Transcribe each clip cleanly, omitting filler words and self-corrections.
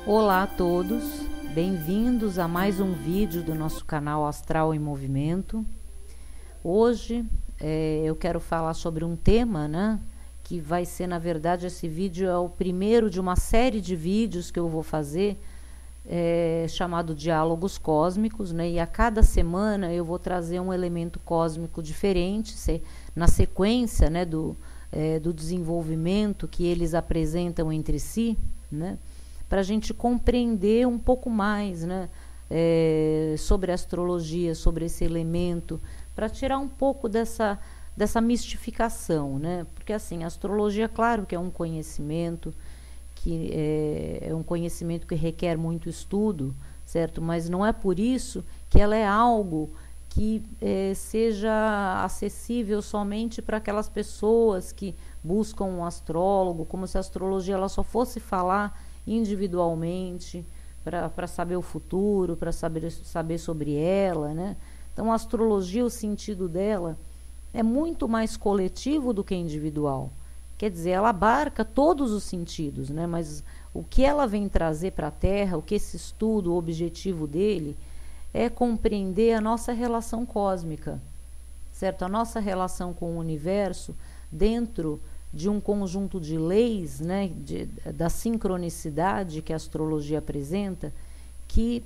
Olá a todos, bem-vindos a mais um vídeo do nosso canal Astral em Movimento. Hoje eu quero falar sobre um tema, né, que vai ser, na verdade, esse vídeo é o primeiro de uma série de vídeos que eu vou fazer, chamado Diálogos Cósmicos, né, e a cada semana eu vou trazer um elemento cósmico diferente, na sequência, né, do desenvolvimento que eles apresentam entre si, né, para a gente compreender um pouco mais, né, sobre a astrologia, sobre esse elemento, para tirar um pouco dessa mistificação, né? Porque assim, a astrologia, claro que é um conhecimento que é um conhecimento que requer muito estudo, certo? Mas não é por isso que ela é algo que seja acessível somente para aquelas pessoas que buscam um astrólogo, como se a astrologia ela só fosse falar individualmente para saber o futuro, para saber sobre ela, né? Então a astrologia, o sentido dela é muito mais coletivo do que individual. Quer dizer, ela abarca todos os sentidos, né? Mas o que ela vem trazer para a Terra, o que esse estudo, o objetivo dele é compreender a nossa relação cósmica, certo? A nossa relação com o universo dentro de um conjunto de leis, né, da sincronicidade que a astrologia apresenta, que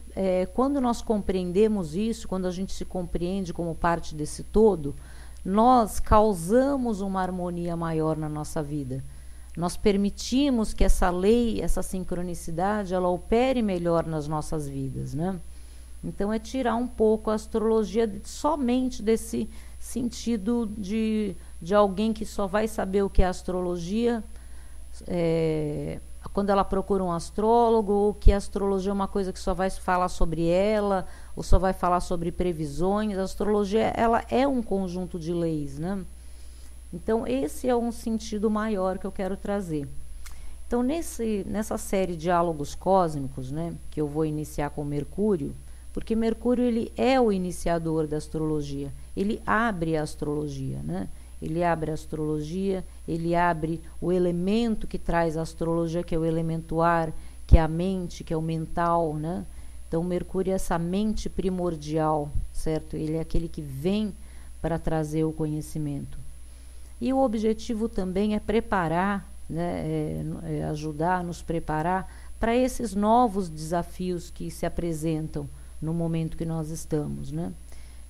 quando nós compreendemos isso, quando a gente se compreende como parte desse todo, nós causamos uma harmonia maior na nossa vida. Nós permitimos que essa lei, essa sincronicidade, ela opere melhor nas nossas vidas, né? Então é tirar um pouco a astrologia somente desse sentido de alguém que só vai saber o que é astrologia quando ela procura um astrólogo, ou que a astrologia é uma coisa que só vai falar sobre ela, ou só vai falar sobre previsões. A astrologia ela é um conjunto de leis, né? Então esse é um sentido maior que eu quero trazer. Então nessa série de Diálogos Cósmicos, né, que eu vou iniciar com Mercúrio, porque Mercúrio ele é o iniciador da astrologia, ele abre a astrologia, né? Ele abre a astrologia, ele abre o elemento que traz a astrologia, que é o elemento ar, que é a mente, que é o mental, né? Então Mercúrio é essa mente primordial, certo? Ele é aquele que vem para trazer o conhecimento. E o objetivo também é preparar, né? Ajudar a nos preparar para esses novos desafios que se apresentam no momento que nós estamos, né?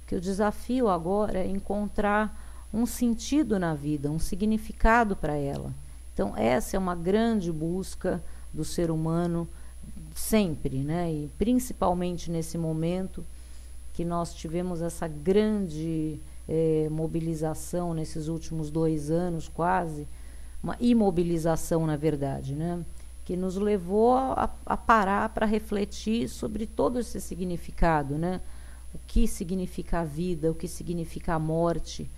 Que o desafio agora é encontrar um sentido na vida, um significado para ela. Então essa é uma grande busca do ser humano sempre, né? E principalmente nesse momento que nós tivemos essa grande mobilização nesses últimos 2 anos quase, uma imobilização na verdade, né? Que nos levou a parar para refletir sobre todo esse significado, né? O que significa a vida, o que significa a morte,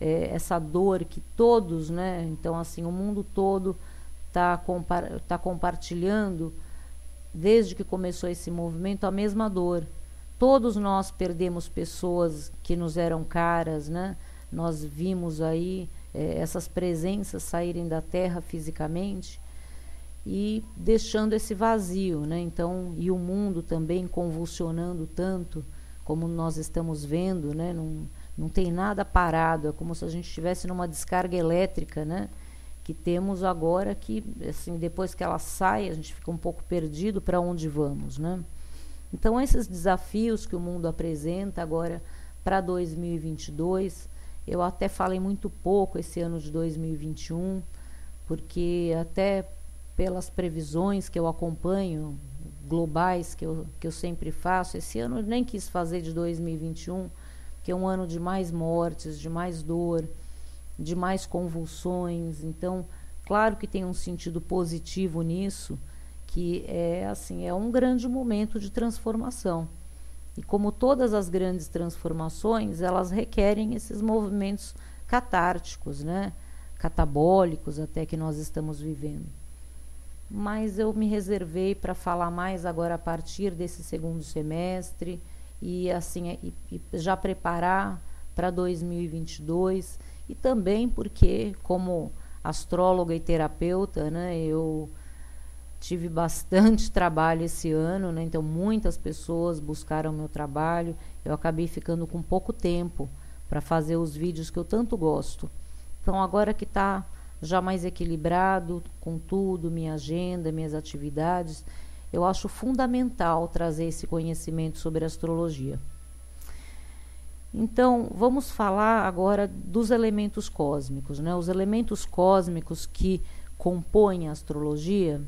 essa dor que todos, né? Então assim, o mundo todo tá compartilhando, desde que começou esse movimento, a mesma dor. Todos nós perdemos pessoas que nos eram caras, né? Nós vimos aí essas presenças saírem da Terra fisicamente e deixando esse vazio, né? Então, e o mundo também convulsionando tanto, como nós estamos vendo, né? Não tem nada parado, é como se a gente estivesse numa descarga elétrica, né? Que temos agora que, assim, depois que ela sai, a gente fica um pouco perdido para onde vamos, né? Então, esses desafios que o mundo apresenta agora para 2022, eu até falei muito pouco esse ano de 2021, porque até pelas previsões que eu acompanho, globais, que eu sempre faço, esse ano eu nem quis fazer de 2021, que é um ano de mais mortes, de mais dor, de mais convulsões. Então, claro que tem um sentido positivo nisso, que é assim, é um grande momento de transformação. E como todas as grandes transformações, elas requerem esses movimentos catárticos, né? catabólicos até que nós estamos vivendo. Mas eu me reservei para falar mais agora a partir desse segundo semestre e assim e já preparar para 2022, e também porque, como astróloga e terapeuta, né, eu tive bastante trabalho esse ano, né, então muitas pessoas buscaram meu trabalho, eu acabei ficando com pouco tempo para fazer os vídeos que eu tanto gosto. Então agora que está já mais equilibrado com tudo, minha agenda, minhas atividades, eu acho fundamental trazer esse conhecimento sobre astrologia. Então, vamos falar agora dos elementos cósmicos, né? Os elementos cósmicos que compõem a astrologia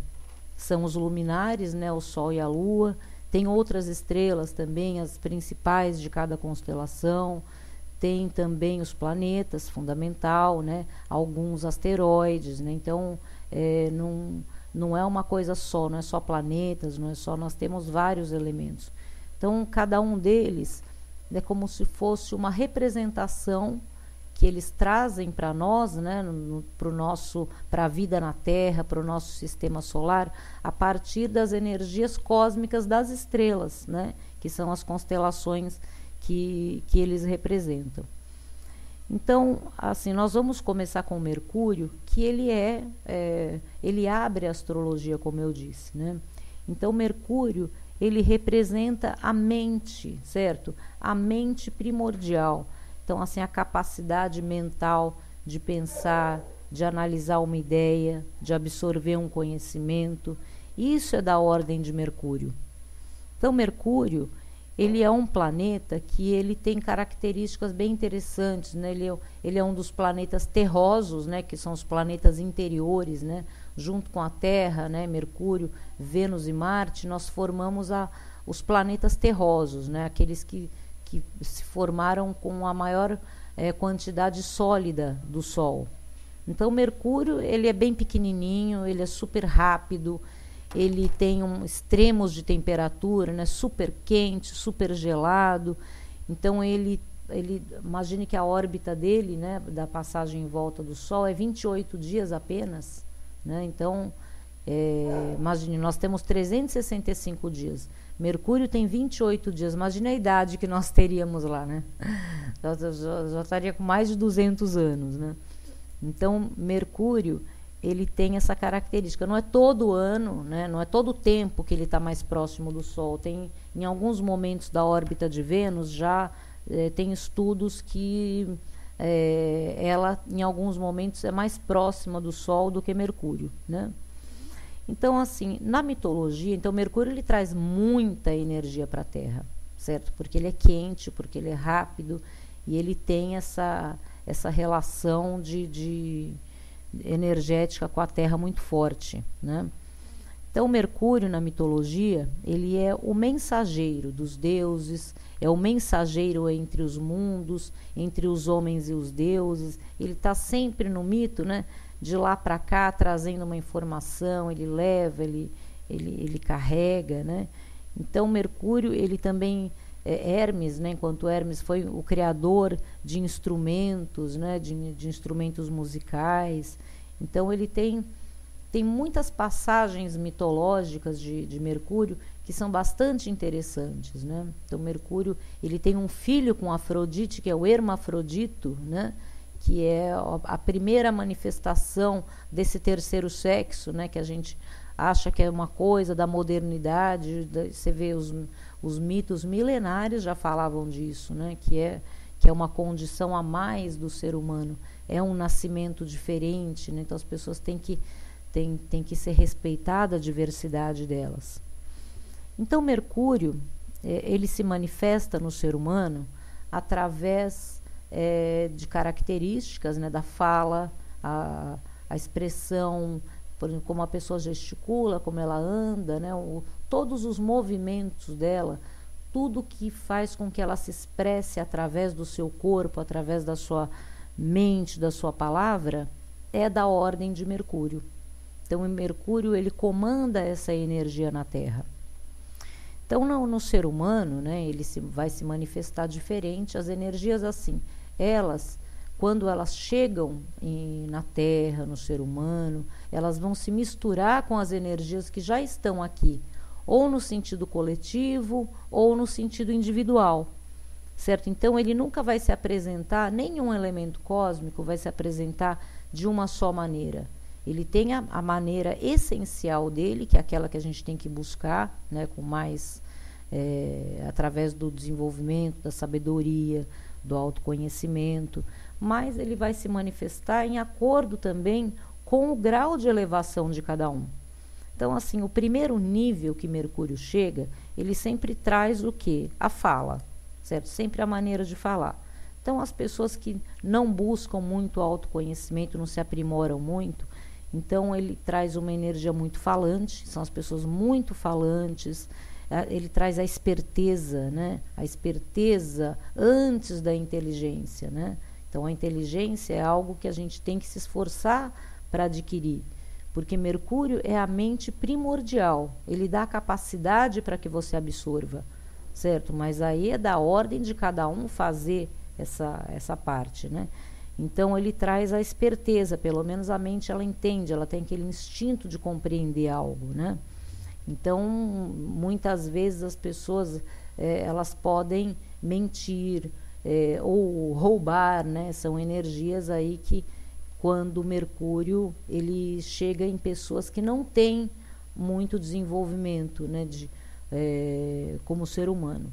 são os luminares, né? O Sol e a Lua. Tem outras estrelas também, as principais de cada constelação. Tem também os planetas, fundamental, né? Alguns asteroides, né? Então, não é uma coisa só, não é só planetas, não é só, nós temos vários elementos. Então, cada um deles é como se fosse uma representação que eles trazem para nós, né, para a vida na Terra, para o nosso sistema solar, a partir das energias cósmicas das estrelas, né, que são as constelações que eles representam. Então, assim, nós vamos começar com Mercúrio, que ele abre a astrologia, como eu disse, né? Então, Mercúrio, ele representa a mente, certo? A mente primordial. Então, assim, a capacidade mental de pensar, de analisar uma ideia, de absorver um conhecimento. Isso é da ordem de Mercúrio. Então, Mercúrio, ele é um planeta que ele tem características bem interessantes, né? Ele é um dos planetas terrosos, né? Que são os planetas interiores, né? Junto com a Terra, né? Mercúrio, Vênus e Marte, nós formamos os planetas terrosos, né? Aqueles que se formaram com a maior quantidade sólida do Sol. Então, Mercúrio, ele é bem pequenininho, ele é super rápido, ele tem extremos de temperatura, né? Super quente, super gelado. Então, imagine que a órbita dele, né? Da passagem em volta do Sol é 28 dias apenas, né? Então, imagine, nós temos 365 dias. Mercúrio tem 28 dias. Imagine a idade que nós teríamos lá, né? Já estaria com mais de 200 anos, né? Então, Mercúrio, ele tem essa característica. Não é todo ano, né? Não é todo o tempo que ele está mais próximo do Sol. Tem, em alguns momentos da órbita de Vênus, já tem estudos que ela, em alguns momentos, é mais próxima do Sol do que Mercúrio, né? Então, assim, na mitologia, então Mercúrio ele traz muita energia para a Terra, certo? Porque ele é quente, porque ele é rápido e ele tem essa relação de energética com a Terra muito forte, né? Então, Mercúrio na mitologia, ele é o mensageiro dos deuses, é o mensageiro entre os mundos, entre os homens e os deuses. Ele está sempre no mito, né? De lá para cá, trazendo uma informação, ele leva, ele carrega, né? Então, Mercúrio, ele também Hermes, né? Enquanto Hermes foi o criador de instrumentos, né? De instrumentos musicais. Então, ele tem muitas passagens mitológicas de Mercúrio que são bastante interessantes, né? Então, Mercúrio, ele tem um filho com Afrodite, que é o Hermafrodito, né? Que é a primeira manifestação desse terceiro sexo, né? Que a gente acha que é uma coisa da modernidade. Você vê os mitos milenários já falavam disso, né? Que é uma condição a mais do ser humano. É um nascimento diferente, né? Então as pessoas têm que ser respeitada a diversidade delas. Então Mercúrio, ele se manifesta no ser humano através de características, né, da fala, a expressão, por exemplo, como a pessoa gesticula, como ela anda, né, todos os movimentos dela, tudo que faz com que ela se expresse através do seu corpo, através da sua mente, da sua palavra, é da ordem de Mercúrio. Então, o Mercúrio, ele comanda essa energia na Terra. Então, no ser humano, né, ele vai se manifestar diferente. As energias, assim, elas, quando elas chegam na Terra, no ser humano, elas vão se misturar com as energias que já estão aqui, ou no sentido coletivo, ou no sentido individual, certo? Então, ele nunca vai se apresentar, nenhum elemento cósmico vai se apresentar de uma só maneira. Ele tem a maneira essencial dele, que é aquela que a gente tem que buscar, né, com mais, através do desenvolvimento, da sabedoria, do autoconhecimento, mas ele vai se manifestar em acordo também com o grau de elevação de cada um. Então, assim, o primeiro nível que Mercúrio chega, ele sempre traz o quê? A fala, certo? Sempre a maneira de falar. Então, as pessoas que não buscam muito autoconhecimento, não se aprimoram muito, então ele traz uma energia muito falante, são as pessoas muito falantes, ele traz a esperteza, né? A esperteza antes da inteligência, né? Então, a inteligência é algo que a gente tem que se esforçar para adquirir, porque Mercúrio é a mente primordial, ele dá a capacidade para que você absorva, certo? Mas aí é da ordem de cada um fazer essa parte, né? Então, ele traz a esperteza, pelo menos a mente ela entende, ela tem aquele instinto de compreender algo, né? Então, muitas vezes as pessoas, elas podem mentir, ou roubar, né? São energias aí que, quando Mercúrio ele chega em pessoas que não têm muito desenvolvimento, né? Como ser humano.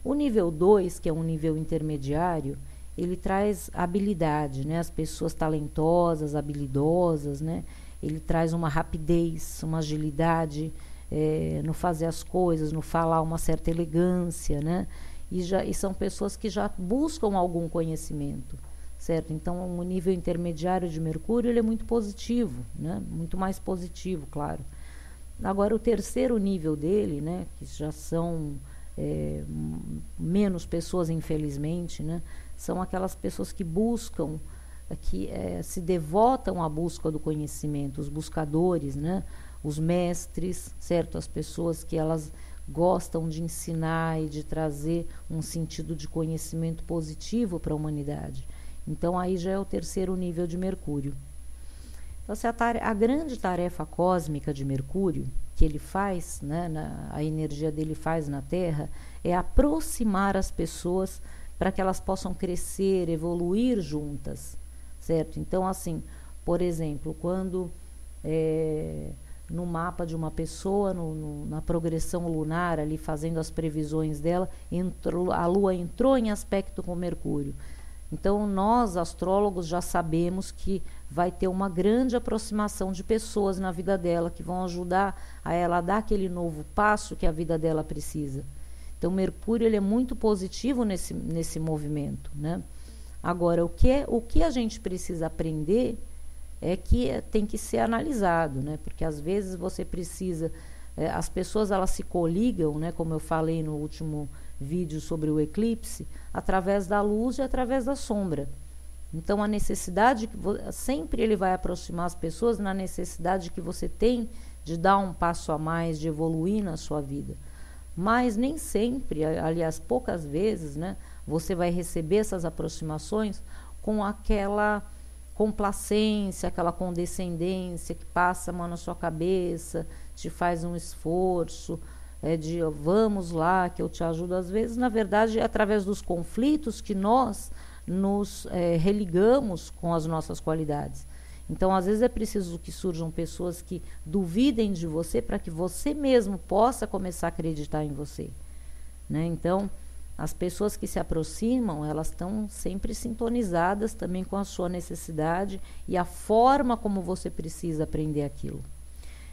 O nível 2, que é um nível intermediário, ele traz habilidade, né? As pessoas talentosas, habilidosas, né? Ele traz uma rapidez, uma agilidade no fazer as coisas, no falar, uma certa elegância, né? E são pessoas que já buscam algum conhecimento, certo? Então, o nível intermediário de Mercúrio ele é muito positivo, né? Muito mais positivo, claro. Agora, o terceiro nível dele, né? Que já são menos pessoas, infelizmente, né? São aquelas pessoas que buscam, que se devotam à busca do conhecimento, os buscadores, né? Os mestres, certo? As pessoas que elas gostam de ensinar e de trazer um sentido de conhecimento positivo para a humanidade. Então, aí já é o terceiro nível de Mercúrio. Então, a grande tarefa cósmica de Mercúrio, que ele faz, né, a energia dele faz na Terra, é aproximar as pessoas para que elas possam crescer, evoluir juntas, certo? Então, assim, por exemplo, quando no mapa de uma pessoa, na progressão lunar, ali fazendo as previsões dela, a Lua entrou em aspecto com Mercúrio. Então, nós, astrólogos, já sabemos que vai ter uma grande aproximação de pessoas na vida dela, que vão ajudar a ela a dar aquele novo passo que a vida dela precisa. Então, Mercúrio ele é muito positivo nesse movimento, né? Agora, o que a gente precisa aprender é que tem que ser analisado, né? Porque às vezes você precisa... as pessoas elas se coligam, né? Como eu falei no último vídeo sobre o eclipse, através da luz e através da sombra. Então, a necessidade, sempre ele vai aproximar as pessoas na necessidade que você tem de dar um passo a mais, de evoluir na sua vida. Mas nem sempre, aliás, poucas vezes, né, você vai receber essas aproximações com aquela complacência, aquela condescendência que passa a mão na sua cabeça, te faz um esforço, de vamos lá, que eu te ajudo. Às vezes, na verdade, é através dos conflitos que nós nos religamos com as nossas qualidades. Então, às vezes é preciso que surjam pessoas que duvidem de você para que você mesmo possa começar a acreditar em você, né? Então, as pessoas que se aproximam, elas estão sempre sintonizadas também com a sua necessidade e a forma como você precisa aprender aquilo.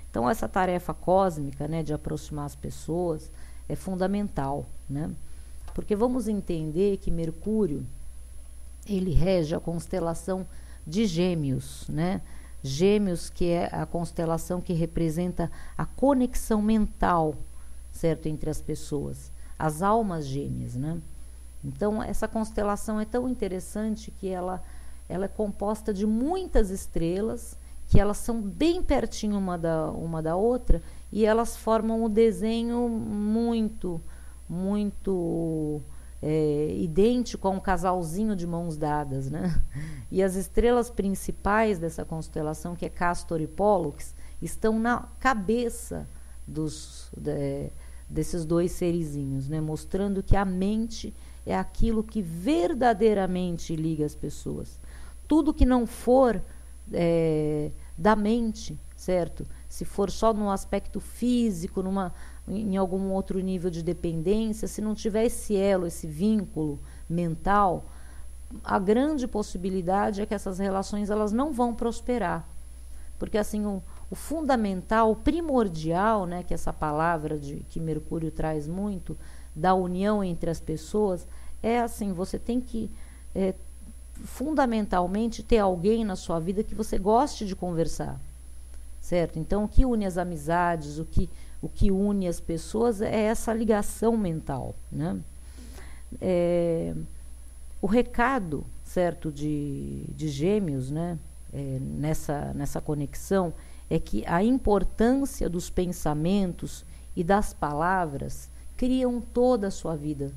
Então, essa tarefa cósmica, né, de aproximar as pessoas é fundamental, né? Porque vamos entender que Mercúrio, ele rege a constelação de Gêmeos, né? Gêmeos, que é a constelação que representa a conexão mental, certo, entre as pessoas, as almas gêmeas, né? Então, essa constelação é tão interessante que ela é composta de muitas estrelas, que elas são bem pertinho uma da outra, e elas formam um desenho muito idêntico a um casalzinho de mãos dadas, né? E as estrelas principais dessa constelação, que é Castor e Pólux, estão na cabeça desses dois serizinhos, né? Mostrando que a mente é aquilo que verdadeiramente liga as pessoas. Tudo que não for da mente, certo? Se for só no aspecto físico, em algum outro nível de dependência, se não tiver esse elo, esse vínculo mental, a grande possibilidade é que essas relações elas não vão prosperar. Porque assim, o fundamental, o primordial, né, que essa palavra que Mercúrio traz muito, da união entre as pessoas, é assim, você tem que fundamentalmente ter alguém na sua vida que você goste de conversar, certo? Então, o que une as amizades, o que une as pessoas é essa ligação mental, né? O recado, certo, de Gêmeos, né, nessa conexão, é que a importância dos pensamentos e das palavras criam toda a sua vida,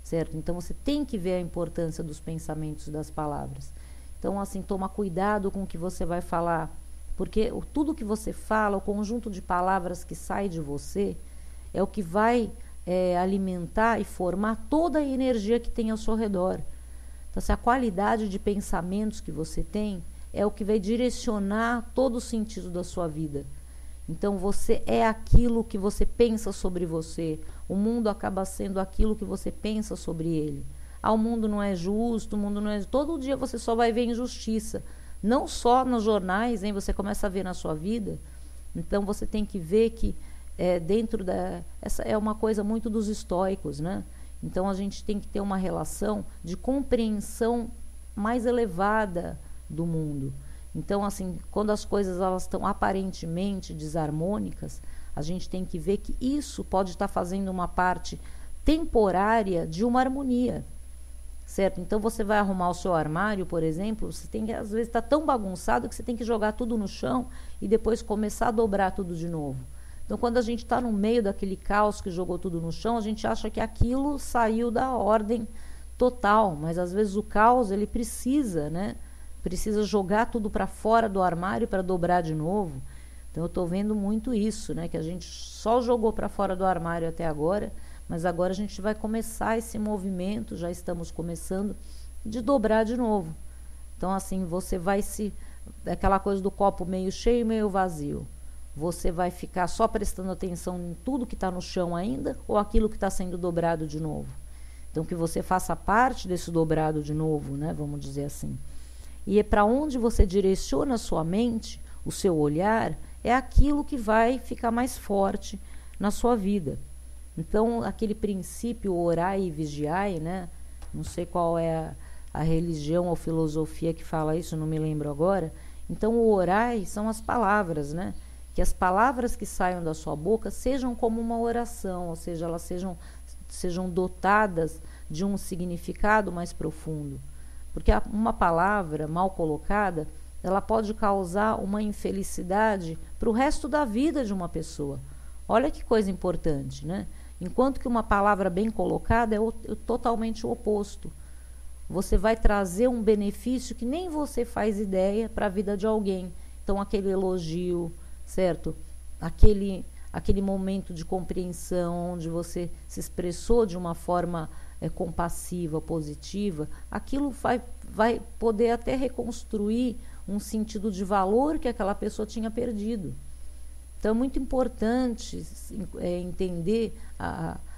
certo? Então, você tem que ver a importância dos pensamentos e das palavras. Então, assim, toma cuidado com o que você vai falar, porque tudo que você fala, o conjunto de palavras que sai de você, é o que vai alimentar e formar toda a energia que tem ao seu redor. Então, se a qualidade de pensamentos que você tem é o que vai direcionar todo o sentido da sua vida. Então, você é aquilo que você pensa sobre você. O mundo acaba sendo aquilo que você pensa sobre ele. O mundo não é justo, o mundo não é... Todo dia você só vai ver injustiça. Não só nos jornais, hein? Você começa a ver na sua vida. Então, você tem que ver que essa é uma coisa muito dos estoicos, né? Então, a gente tem que ter uma relação de compreensão mais elevada do mundo. Então, assim, quando as coisas elas estão aparentemente desarmônicas, a gente tem que ver que isso pode estar fazendo uma parte temporária de uma harmonia, certo? Então, você vai arrumar o seu armário, por exemplo, você tem que, às vezes, está tão bagunçado que você tem que jogar tudo no chão e depois começar a dobrar tudo de novo. Então, quando a gente está no meio daquele caos que jogou tudo no chão, a gente acha que aquilo saiu da ordem total, mas às vezes o caos, ele precisa, né? Precisa jogar tudo para fora do armário para dobrar de novo. Então, eu estou vendo muito isso, né? Que a gente só jogou para fora do armário até agora, mas agora a gente vai começar esse movimento, já estamos começando, de dobrar de novo. Então, assim, você vai aquela coisa do copo meio cheio, meio vazio. Você vai ficar só prestando atenção em tudo que está no chão ainda ou aquilo que está sendo dobrado de novo? Então, que você faça parte desse dobrado de novo, né? Vamos dizer assim. E é para onde você direciona a sua mente, o seu olhar, é aquilo que vai ficar mais forte na sua vida. Então, aquele princípio orai e vigiai, né? Não sei qual é a religião ou filosofia que fala isso, não me lembro agora. Então, o orai são as palavras, né? Que as palavras que saiam da sua boca sejam como uma oração, ou seja, elas sejam dotadas de um significado mais profundo. Porque uma palavra mal colocada, ela pode causar uma infelicidade para o resto da vida de uma pessoa. Olha que coisa importante, né? Enquanto que uma palavra bem colocada é totalmente o oposto. Você vai trazer um benefício que nem você faz ideia para a vida de alguém. Então, aquele elogio, certo? Aquele momento de compreensão, onde você se expressou de uma forma compassiva, positiva, aquilo vai poder até reconstruir um sentido de valor que aquela pessoa tinha perdido. Então, é muito importante entender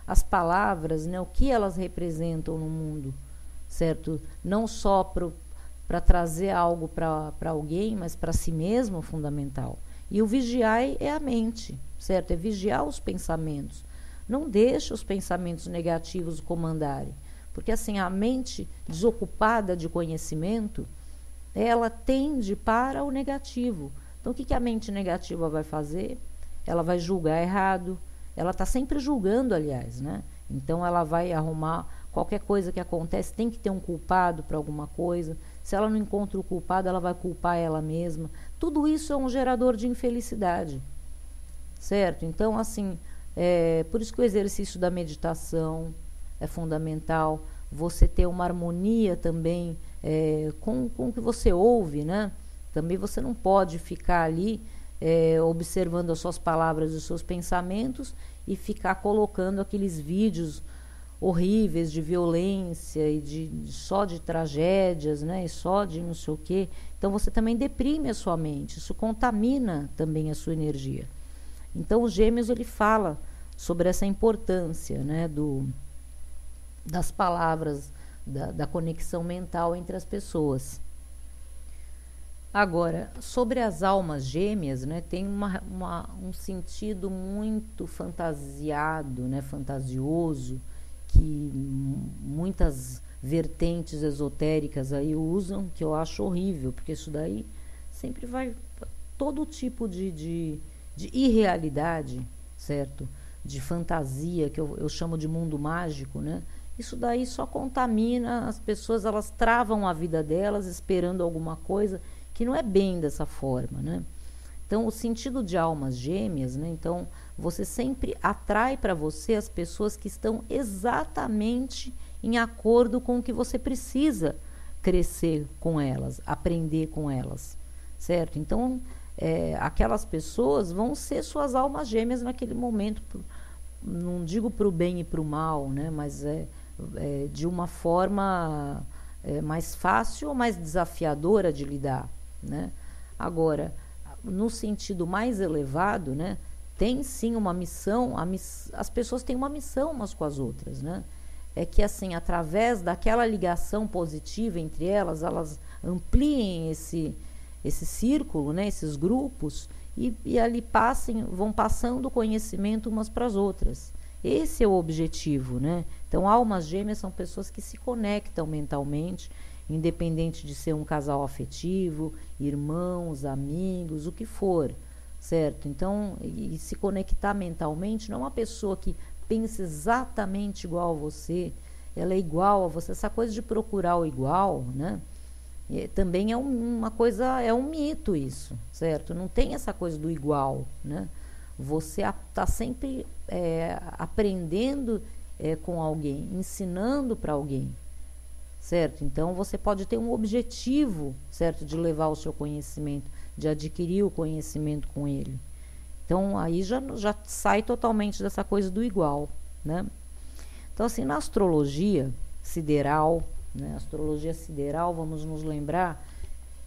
as palavras, né, o que elas representam no mundo, certo? Não só para trazer algo para alguém, mas para si mesmo, fundamental. E o vigiai é a mente, certo? É vigiar os pensamentos. Não deixe os pensamentos negativos o comandarem. Porque assim, a mente desocupada de conhecimento, ela tende para o negativo. Então, o que a mente negativa vai fazer? Ela vai julgar errado. Ela está sempre julgando, aliás, né? Então, ela vai arrumar qualquer coisa que acontece, tem que ter um culpado para alguma coisa. Se ela não encontra o culpado, ela vai culpar ela mesma. Tudo isso é um gerador de infelicidade, certo? Então, assim, por isso que o exercício da meditação é fundamental. você ter uma harmonia também com o que você ouve, né? Também você não pode ficar ali observando as suas palavras e os seus pensamentos e ficar colocando aqueles vídeos horríveis de violência e só de tragédias, né? E só de não sei o quê. Então você também deprime a sua mente, isso contamina também a sua energia. Então o Gêmeos ele fala sobre essa importância, né, das palavras, da conexão mental entre as pessoas. Agora, sobre as almas gêmeas, né, tem um sentido muito fantasiado, né, fantasioso, que muitas vertentes esotéricas aí usam, que eu acho horrível, porque isso daí sempre vai todo tipo de irrealidade, certo? De fantasia, que eu chamo de mundo mágico, né? Isso daí só contamina as pessoas, elas travam a vida delas esperando alguma coisa que não é bem dessa forma, né? Então, o sentido de almas gêmeas, né? Então, você sempre atrai para você as pessoas que estão exatamente em acordo com o que você precisa crescer com elas, aprender com elas, certo? Então, aquelas pessoas vão ser suas almas gêmeas naquele momento, não digo para o bem e para o mal, né? Mas de uma forma mais fácil ou mais desafiadora de lidar, né? Agora, no sentido mais elevado, né, tem sim uma missão, as pessoas têm uma missão umas com as outras, né? É que assim, através daquela ligação positiva entre elas ampliem esse círculo, né, esses grupos, e ali vão passando conhecimento umas para as outras. Esse é o objetivo, né? Então, almas gêmeas são pessoas que se conectam mentalmente, independente de ser um casal afetivo, irmãos, amigos, o que for, certo? Então, e se conectar mentalmente não é uma pessoa que pensa exatamente igual a você, ela é igual a você. Essa coisa de procurar o igual, né? Também é uma coisa, é um mito isso, certo? Não tem essa coisa do igual, né? Você está sempre aprendendo com alguém, ensinando para alguém, certo? Então, você pode ter um objetivo, certo? De levar o seu conhecimento, de adquirir o conhecimento com ele. Então, aí já sai totalmente dessa coisa do igual, né? Então, assim, na astrologia sideral, né? Astrologia sideral, vamos nos lembrar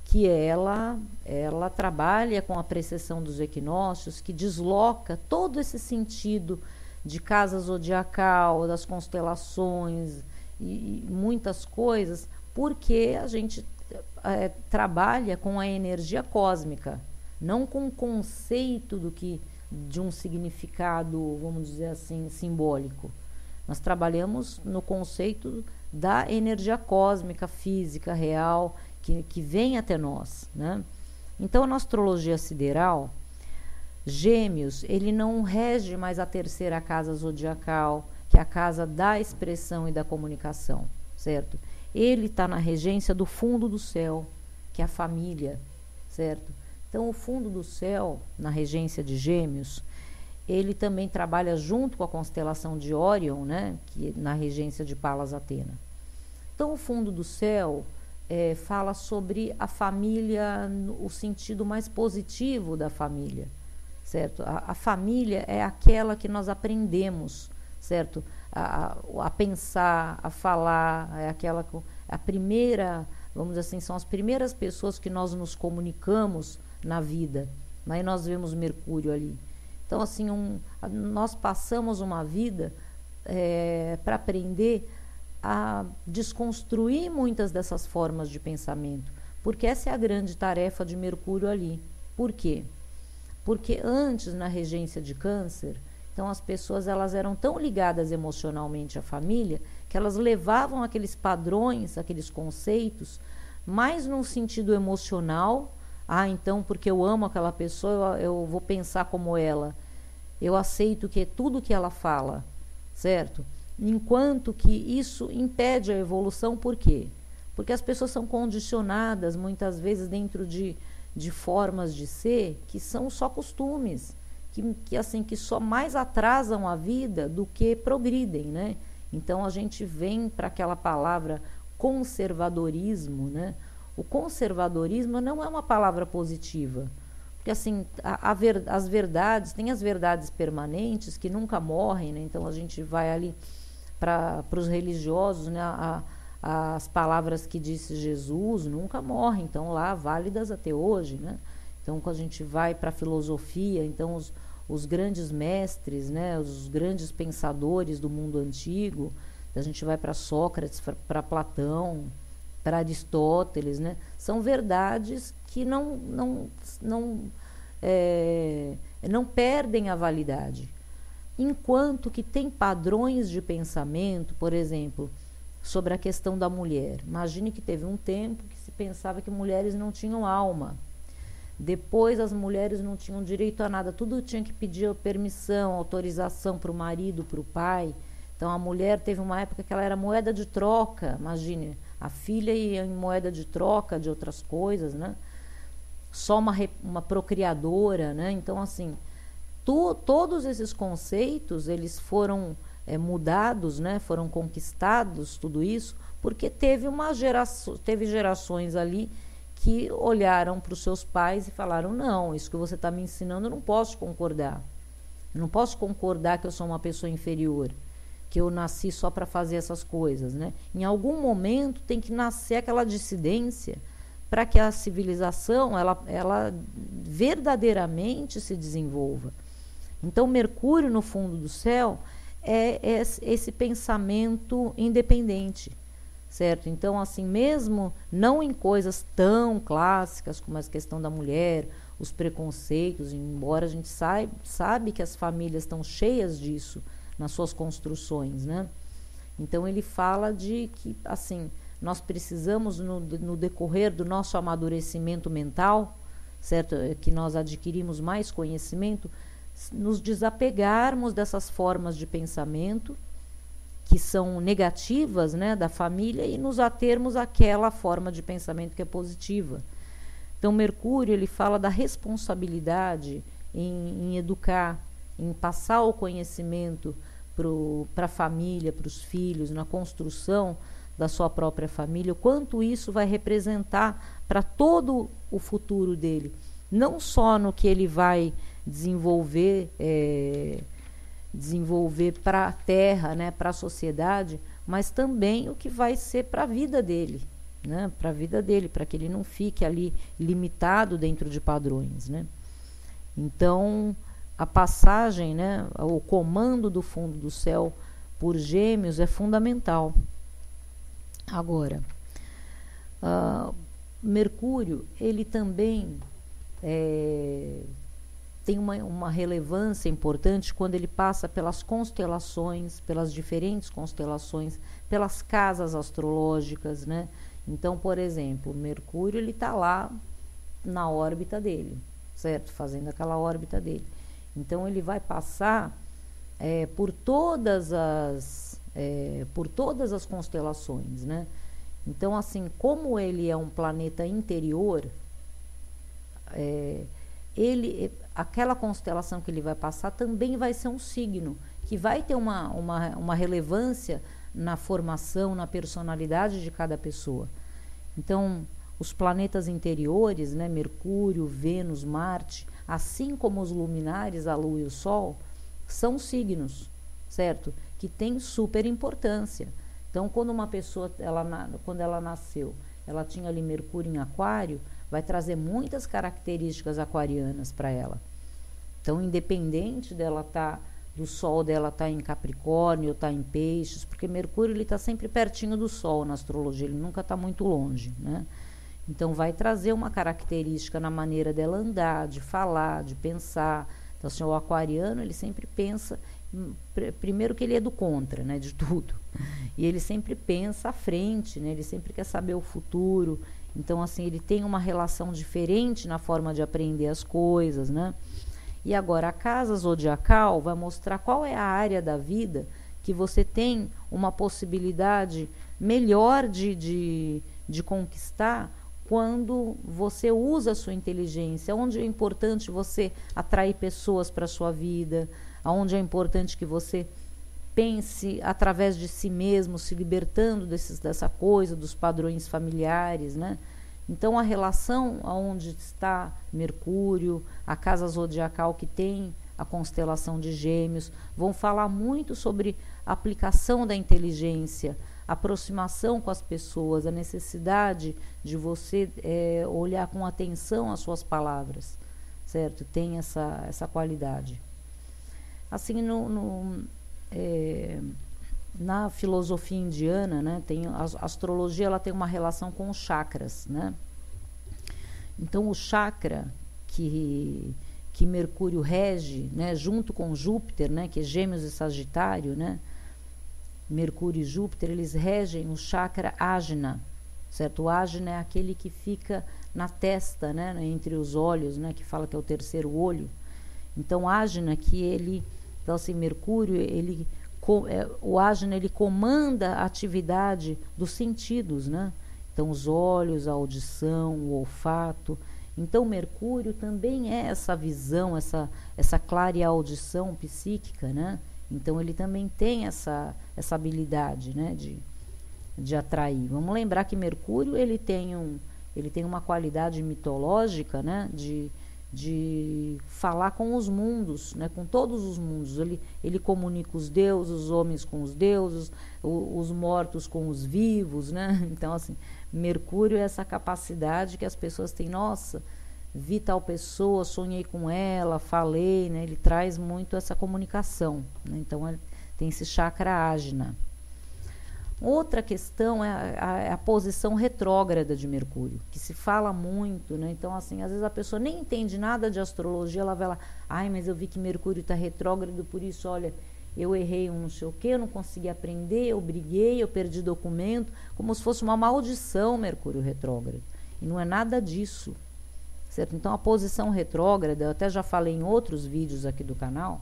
que ela trabalha com a precessão dos equinócios, que desloca todo esse sentido de casa zodiacal, das constelações e muitas coisas, porque a gente trabalha com a energia cósmica, não com o conceito de um significado, vamos dizer assim, simbólico. Nós trabalhamos no conceito da energia cósmica, física, real, que vem até nós, né? Então, na astrologia sideral, Gêmeos, ele não rege mais a terceira casa zodiacal, que é a casa da expressão e da comunicação, certo? Ele está na regência do fundo do céu, que é a família, certo? Então, o fundo do céu, na regência de Gêmeos, ele também trabalha junto com a constelação de Órion, né? Que na regência de Palas Atena. Então, o fundo do céu fala sobre a família, o sentido mais positivo da família, certo? A família é aquela que nós aprendemos, certo? A pensar, a falar, a primeira, vamos dizer assim, são as primeiras pessoas que nós nos comunicamos na vida. Aí nós vemos Mercúrio ali. Então, assim, nós passamos uma vida para aprender a desconstruir muitas dessas formas de pensamento, porque essa é a grande tarefa de Mercúrio ali. Por quê? Porque antes, na regência de Câncer, então as pessoas elas eram tão ligadas emocionalmente à família que elas levavam aqueles padrões, aqueles conceitos, mais num sentido emocional. Então, porque eu amo aquela pessoa, eu vou pensar como ela. Eu aceito que tudo que ela fala, certo? Enquanto que isso impede a evolução, por quê? Porque as pessoas são condicionadas, muitas vezes, dentro de formas de ser que são só costumes, que só mais atrasam a vida do que progridem, né? Então a gente vem para aquela palavra conservadorismo, né? O conservadorismo não é uma palavra positiva, porque assim, as verdades, tem as verdades permanentes que nunca morrem, né? Então a gente vai ali para os religiosos, né? As palavras que disse Jesus nunca morrem, estão lá válidas até hoje, né? Então quando a gente vai para a filosofia, então os grandes mestres, né? Os grandes pensadores do mundo antigo, a gente vai para Sócrates, para Platão, para Aristóteles, né? São verdades que não perdem a validade. Enquanto que tem padrões de pensamento, por exemplo, sobre a questão da mulher. Imagine que teve um tempo que se pensava que mulheres não tinham alma. Depois as mulheres não tinham direito a nada, tudo tinha que pedir permissão, autorização para o marido, para o pai. Então a mulher teve uma época que ela era moeda de troca, imagine, a filha ia em moeda de troca de outras coisas, né? Só uma procriadora, né? Então assim, todos esses conceitos, eles foram mudados, né? Foram conquistados, tudo isso, porque teve gerações ali que olharam para os seus pais e falaram, não, isso que você está me ensinando eu não posso concordar. Eu não posso concordar que eu sou uma pessoa inferior, que eu nasci só para fazer essas coisas, né? Em algum momento tem que nascer aquela dissidência para que a civilização ela verdadeiramente se desenvolva. Então Mercúrio no fundo do céu é esse pensamento independente, certo? Então assim, mesmo não em coisas tão clássicas como a questão da mulher, os preconceitos, embora a gente sabe que as famílias estão cheias disso nas suas construções, né? Então ele fala de que assim, nós precisamos no decorrer do nosso amadurecimento mental, certo? Que nós adquirimos mais conhecimento, nos desapegarmos dessas formas de pensamento que são negativas, né, da família, e nos atermos àquela forma de pensamento que é positiva. Então Mercúrio ele fala da responsabilidade em educar, em passar o conhecimento para a família, para os filhos, na construção da sua própria família, o quanto isso vai representar para todo o futuro dele, não só no que ele vai desenvolver para a Terra, né, para a sociedade, mas também o que vai ser para a vida dele, né, para a vida dele, para que ele não fique ali limitado dentro de padrões, né? Então a passagem, né, o comando do fundo do céu por Gêmeos é fundamental. Agora, Mercúrio ele também tem uma relevância importante quando ele passa pelas constelações, pelas diferentes constelações, pelas casas astrológicas, né? Então, por exemplo, Mercúrio ele está lá na órbita dele, certo? Fazendo aquela órbita dele. Então, ele vai passar por todas as constelações, né? Então, assim, como ele é um planeta interior, aquela constelação que ele vai passar também vai ser um signo que vai ter uma relevância na formação, na personalidade de cada pessoa. Então, os planetas interiores, né, Mercúrio, Vênus, Marte, assim como os luminares, a Lua e o Sol, são signos, certo? Que têm super importância. Então, quando uma pessoa, quando ela nasceu, ela tinha ali Mercúrio em Aquário, vai trazer muitas características aquarianas para ela. Então, independente do Sol dela estar em Capricórnio ou estar em Peixes, porque Mercúrio está sempre pertinho do Sol na astrologia, ele nunca está muito longe, né? Então, vai trazer uma característica na maneira dela andar, de falar, de pensar. Então, assim, o aquariano, ele sempre pensa, primeiro que ele é do contra, né, de tudo. E ele sempre pensa à frente, né, ele sempre quer saber o futuro. Então, assim, ele tem uma relação diferente na forma de aprender as coisas, né? E agora, a casa zodiacal vai mostrar qual é a área da vida que você tem uma possibilidade melhor de conquistar quando você usa a sua inteligência, onde é importante você atrair pessoas para a sua vida, onde é importante que você pense através de si mesmo, se libertando dessa coisa, dos padrões familiares, né? Então, a relação onde está Mercúrio, a casa zodiacal que tem a constelação de Gêmeos, vão falar muito sobre a aplicação da inteligência, aproximação com as pessoas, a necessidade de você olhar com atenção as suas palavras, certo? Tem essa qualidade. Assim, na filosofia indiana, né, a astrologia ela tem uma relação com os chakras, né? Então, o chakra que Mercúrio rege, né, junto com Júpiter, né, que é Gêmeos e Sagitário, né, Mercúrio e Júpiter, eles regem o chakra Ajna, certo? O Ajna é aquele que fica na testa, né, entre os olhos, né, que fala que é o terceiro olho. Então, Ajna, então assim, Mercúrio, o Ajna, ele comanda a atividade dos sentidos, né? Então, os olhos, a audição, o olfato. Então, Mercúrio também é essa visão, essa clareaudição psíquica, né? Então, ele também tem essa habilidade, né, de atrair. Vamos lembrar que Mercúrio, ele tem uma qualidade mitológica, né, de falar com os mundos, né, com todos os mundos. Ele comunica os deuses, os homens com os deuses, os mortos com os vivos, né? Então, assim, Mercúrio é essa capacidade que as pessoas têm. Nossa, vi tal pessoa, sonhei com ela, falei, né? Ele traz muito essa comunicação, né? Então, tem esse chakra Ajna. Outra questão é a posição retrógrada de Mercúrio, que se fala muito, né? Então, assim, às vezes a pessoa nem entende nada de astrologia, ela vai lá, mas eu vi que Mercúrio está retrógrado, por isso, olha, eu errei um não sei o quê, eu não consegui aprender, eu briguei, eu perdi documento, como se fosse uma maldição Mercúrio retrógrado. E não é nada disso, certo? Então, a posição retrógrada, eu até já falei em outros vídeos aqui do canal,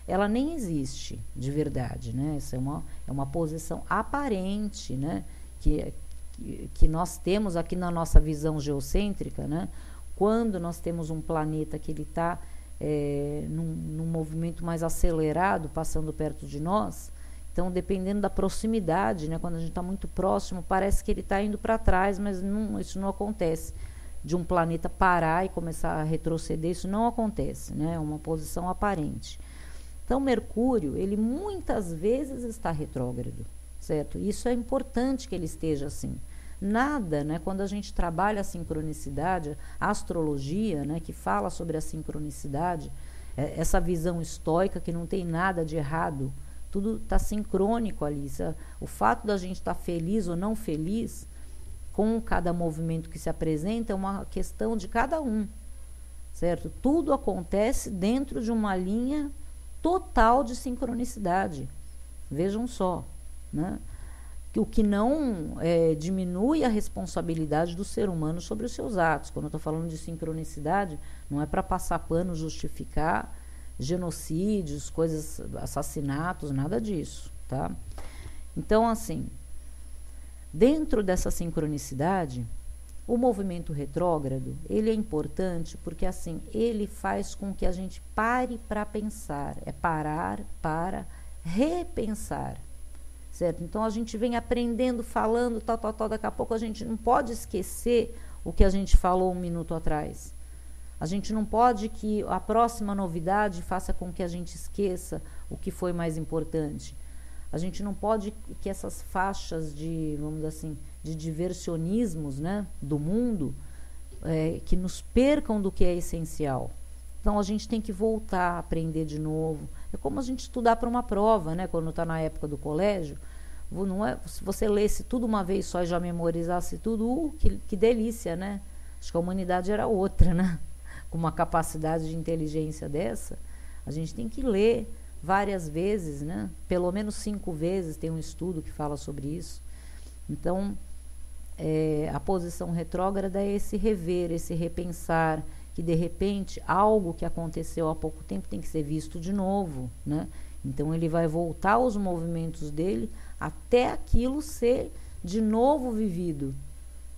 ela nem existe de verdade, né? Essa é uma posição aparente, né? Que nós temos aqui na nossa visão geocêntrica, né? Quando nós temos um planeta que ele está num movimento mais acelerado, passando perto de nós, então, dependendo da proximidade, né? Quando a gente está muito próximo, parece que ele está indo para trás, mas isso não acontece. De um planeta parar e começar a retroceder, isso não acontece, né? É uma posição aparente. Então, Mercúrio, ele muitas vezes está retrógrado, certo? Isso é importante que ele esteja assim. Nada, né, quando a gente trabalha a sincronicidade, a astrologia, né, que fala sobre a sincronicidade, essa visão estoica que não tem nada de errado, tudo está sincrônico ali. O fato da gente estar feliz ou não feliz com cada movimento que se apresenta é uma questão de cada um, certo? Tudo acontece dentro de uma linha total de sincronicidade. Vejam só, né? O que não diminui a responsabilidade do ser humano sobre os seus atos. Quando eu estou falando de sincronicidade, não é para passar pano, justificar genocídios, assassinatos, nada disso, tá? Então, assim, dentro dessa sincronicidade, o movimento retrógrado, ele é importante porque, assim, ele faz com que a gente pare para pensar, parar para repensar, certo? Então, a gente vem aprendendo, falando, tal, daqui a pouco a gente não pode esquecer o que a gente falou um minuto atrás. A gente não pode que a próxima novidade faça com que a gente esqueça o que foi mais importante. A gente não pode que essas faixas de, vamos dizer assim, de diversionismos, né, do mundo, que nos percam do que é essencial. Então, a gente tem que voltar a aprender de novo. É como a gente estudar para uma prova, né, quando está na época do colégio. Não é, se você lesse tudo uma vez só e já memorizasse tudo, que delícia, né? Acho que a humanidade era outra, né? Com uma capacidade de inteligência dessa, a gente tem que ler várias vezes, né? Pelo menos 5 vezes, tem um estudo que fala sobre isso. Então, a posição retrógrada é esse rever, esse repensar, que de repente algo que aconteceu há pouco tempo tem que ser visto de novo, né? Então, ele vai voltar os movimentos dele até aquilo ser de novo vivido,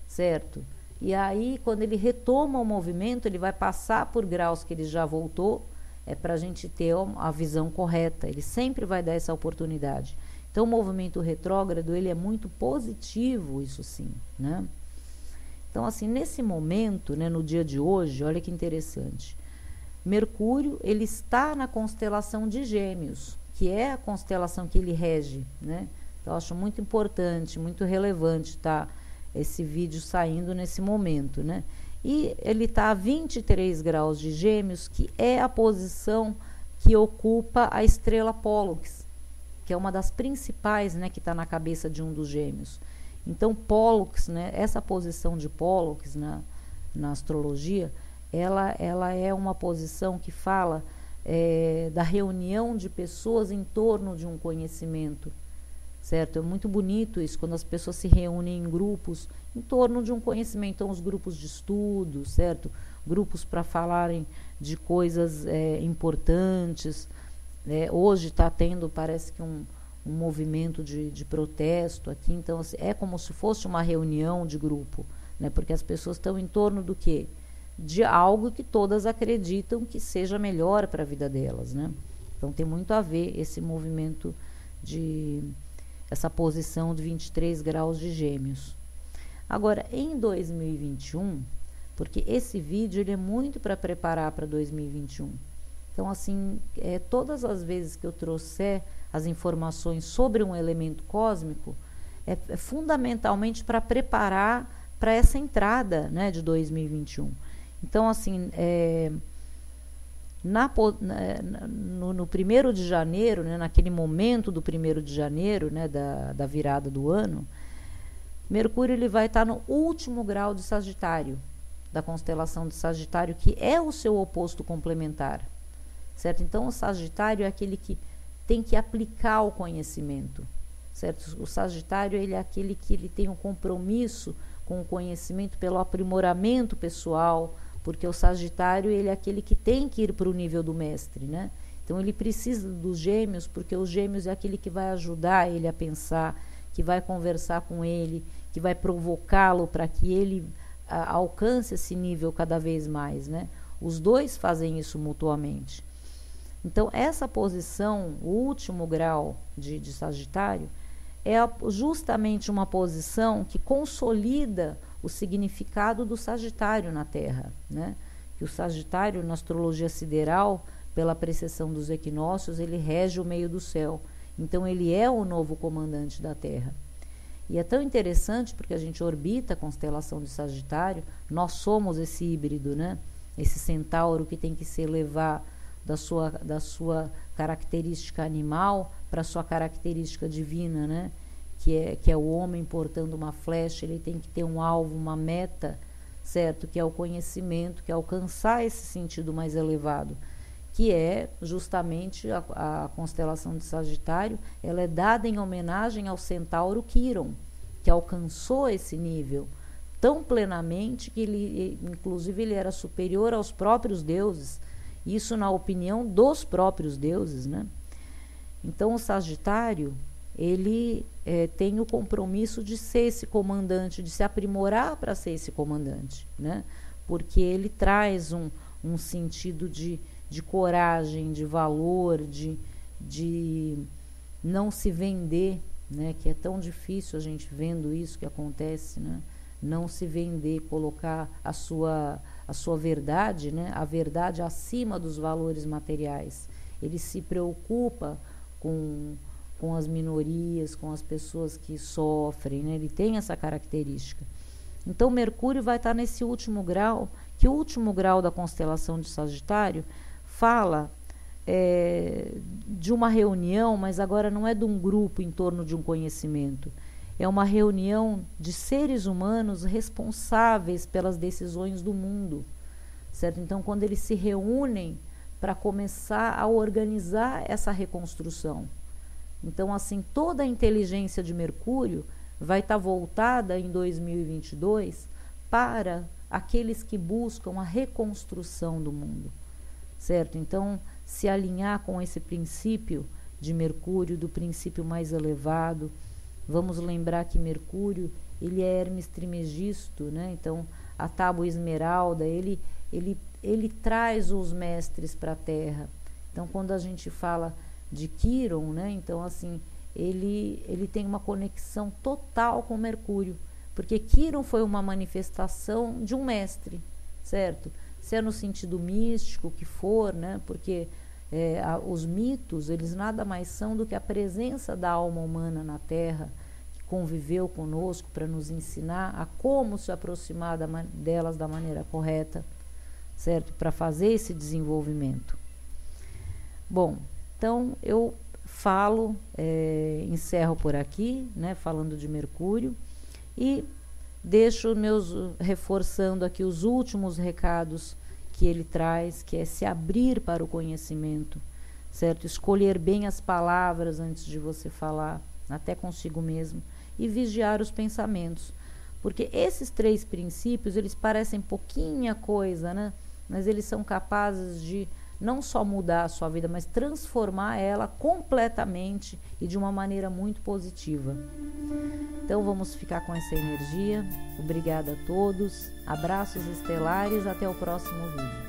certo? E aí, quando ele retoma o movimento, ele vai passar por graus que ele já voltou, é para a gente ter a visão correta, ele sempre vai dar essa oportunidade. Então o movimento retrógrado, ele é muito positivo, isso sim, né? Então assim, nesse momento, né, no dia de hoje, olha que interessante, Mercúrio, ele está na constelação de Gêmeos, que é a constelação que ele rege, né? Então eu acho muito importante, muito relevante, tá, esse vídeo saindo nesse momento, né? E ele está a 23 graus de Gêmeos, que é a posição que ocupa a estrela Pólux, que é uma das principais, né, que está na cabeça de um dos Gêmeos. Então, Pólux, né, essa posição de Pólux na astrologia, ela é uma posição que fala da reunião de pessoas em torno de um conhecimento, certo? É muito bonito isso, quando as pessoas se reúnem em grupos em torno de um conhecimento. Então, os grupos de estudo, certo? Grupos para falarem de coisas importantes. Hoje está tendo, parece que um movimento de protesto aqui. Então, assim, é como se fosse uma reunião de grupo, né? Porque as pessoas estão em torno do quê? De algo que todas acreditam que seja melhor para a vida delas, né? Então, tem muito a ver esse movimento essa posição de 23 graus de Gêmeos. Agora, em 2021, porque esse vídeo ele é muito para preparar para 2021. Então, assim, todas as vezes que eu trouxer as informações sobre um elemento cósmico, é fundamentalmente para preparar para essa entrada, né, de 2021. Então, assim, no 1º de janeiro, né, naquele momento do 1º de janeiro, né, da virada do ano, Mercúrio ele vai estar no último grau de Sagitário, da constelação de Sagitário, que é o seu oposto complementar, certo? Então, o Sagitário é aquele que tem que aplicar o conhecimento, certo? O Sagitário ele é aquele que ele tem um compromisso com o conhecimento pelo aprimoramento pessoal, porque o Sagitário ele é aquele que tem que ir para o nível do mestre, né? Então, ele precisa dos Gêmeos, porque os Gêmeos é aquele que vai ajudar ele a pensar, que vai conversar com ele, que vai provocá-lo para que ele alcance esse nível cada vez mais, né? Os dois fazem isso mutuamente. Então, essa posição, o último grau de Sagitário, é justamente uma posição que consolida o significado do Sagitário na Terra, né? Que o Sagitário, na astrologia sideral, pela precessão dos equinócios, ele rege o meio do céu. Então, ele é o novo comandante da Terra. E é tão interessante porque a gente orbita a constelação de Sagitário, nós somos esse híbrido, né? Esse centauro que tem que se elevar da sua característica animal para a sua característica divina, né? Que é o homem portando uma flecha, ele tem que ter um alvo, uma meta, certo? Que é o conhecimento, que é alcançar esse sentido mais elevado, que é justamente a constelação de Sagitário. Ela é dada em homenagem ao centauro Quiron, que alcançou esse nível tão plenamente que ele, inclusive, ele era superior aos próprios deuses, isso na opinião dos próprios deuses, né? Então, o Sagitário, ele tem o compromisso de ser esse comandante, de se aprimorar para ser esse comandante, né? Porque ele traz um sentido de coragem, de valor, de não se vender, né? Que é tão difícil a gente vendo isso que acontece, né? Não se vender, colocar a sua verdade, né? A verdade acima dos valores materiais. Ele se preocupa com as minorias, com as pessoas que sofrem, né? Ele tem essa característica. Então, Mercúrio vai estar nesse último grau, que o último grau da constelação de Sagitário fala de uma reunião, mas agora não é de um grupo em torno de um conhecimento. É uma reunião de seres humanos responsáveis pelas decisões do mundo, certo? Então, quando eles se reúnem para começar a organizar essa reconstrução. Então, assim, toda a inteligência de Mercúrio vai estar voltada em 2022 para aqueles que buscam a reconstrução do mundo, certo? Então, se alinhar com esse princípio de Mercúrio, do princípio mais elevado. Vamos lembrar que Mercúrio, ele é Hermes Trimegisto, né? Então, a tábua esmeralda, ele ele traz os mestres para a Terra. Então, quando a gente fala de Quiron, né, então assim, ele tem uma conexão total com Mercúrio, porque Quiron foi uma manifestação de um mestre, certo? Se é no sentido místico que for, né, porque os mitos, eles nada mais são do que a presença da alma humana na Terra, que conviveu conosco para nos ensinar a como se aproximar delas da maneira correta, certo? Para fazer esse desenvolvimento. Bom, então eu encerro por aqui, né, falando de Mercúrio, e deixo reforçando aqui os últimos recados que ele traz, que é se abrir para o conhecimento, certo? Escolher bem as palavras antes de você falar, até consigo mesmo, e vigiar os pensamentos, porque esses 3 princípios, eles parecem pouquinha coisa, né? Mas eles são capazes de não só mudar a sua vida, mas transformar ela completamente e de uma maneira muito positiva. Então vamos ficar com essa energia. Obrigada a todos. Abraços estelares. Até o próximo vídeo.